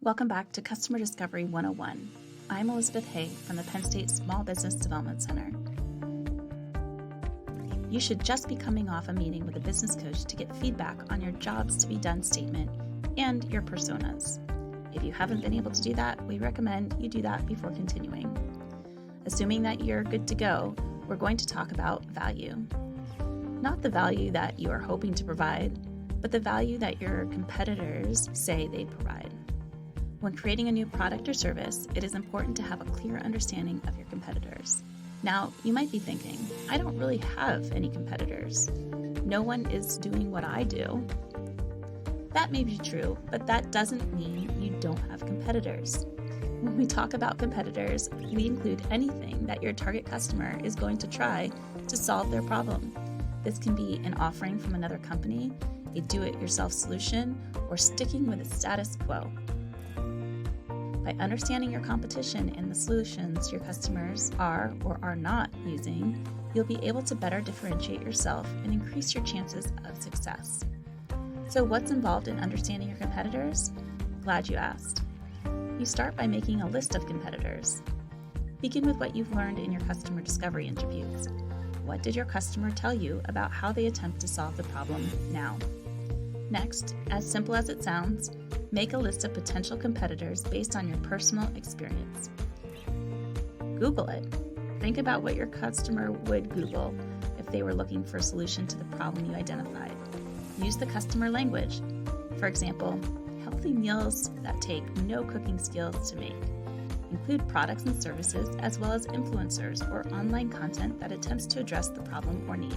Welcome back to Customer Discovery 101. I'm Elizabeth Hay from the Penn State Small Business Development Center. You should just be coming off a meeting with a business coach to get feedback on your jobs to be done statement and your personas. If you haven't been able to do that, we recommend you do that before continuing. Assuming that you're good to go, we're going to talk about value. Not the value that you are hoping to provide, but the value that your competitors say they provide. When creating a new product or service, it is important to have a clear understanding of your competitors. Now, you might be thinking, I don't really have any competitors. No one is doing what I do. That may be true, but that doesn't mean you don't have competitors. When we talk about competitors, we include anything that your target customer is going to try to solve their problem. This can be an offering from another company, a do-it-yourself solution, or sticking with the status quo. By understanding your competition and the solutions your customers are or are not using, you'll be able to better differentiate yourself and increase your chances of success. So what's involved in understanding your competitors? Glad you asked. You start by making a list of competitors. Begin with what you've learned in your customer discovery interviews. What did your customer tell you about how they attempt to solve the problem now? Next, as simple as it sounds, make a list of potential competitors based on your personal experience. Google it. Think about what your customer would Google if they were looking for a solution to the problem you identified. Use the customer language. For example, healthy meals that take no cooking skills to make. Include products and services as well as influencers or online content that attempts to address the problem or need.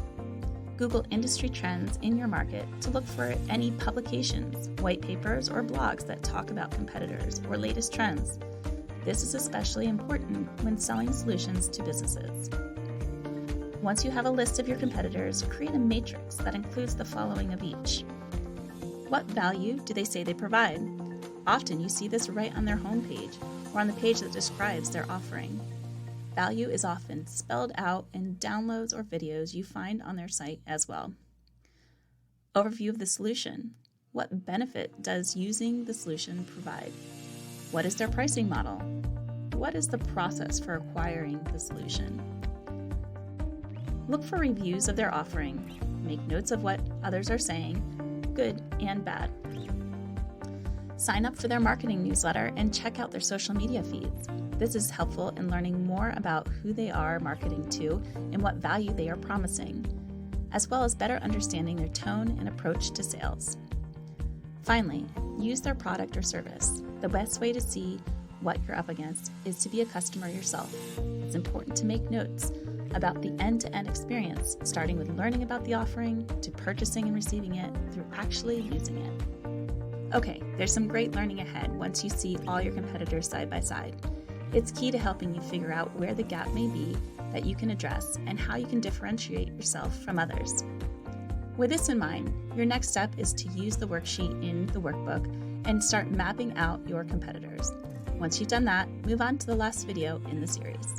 Google industry trends in your market to look for any publications, white papers, or blogs that talk about competitors or latest trends. This is especially important when selling solutions to businesses. Once you have a list of your competitors, create a matrix that includes the following of each. What value do they say they provide? Often you see this right on their homepage or on the page that describes their offering. Value is often spelled out in downloads or videos you find on their site as well. Overview of the solution. What benefit does using the solution provide? What is their pricing model? What is the process for acquiring the solution? Look for reviews of their offering. Make notes of what others are saying, good and bad. Sign up for their marketing newsletter and check out their social media feeds. This is helpful in learning more about who they are marketing to and what value they are promising, as well as better understanding their tone and approach to sales. Finally, use their product or service. The best way to see what you're up against is to be a customer yourself. It's important to make notes about the end-to-end experience, starting with learning about the offering, to purchasing and receiving it, through actually using it. Okay, there's some great learning ahead once you see all your competitors side by side. It's key to helping you figure out where the gap may be that you can address and how you can differentiate yourself from others. With this in mind, your next step is to use the worksheet in the workbook and start mapping out your competitors. Once you've done that, move on to the last video in the series.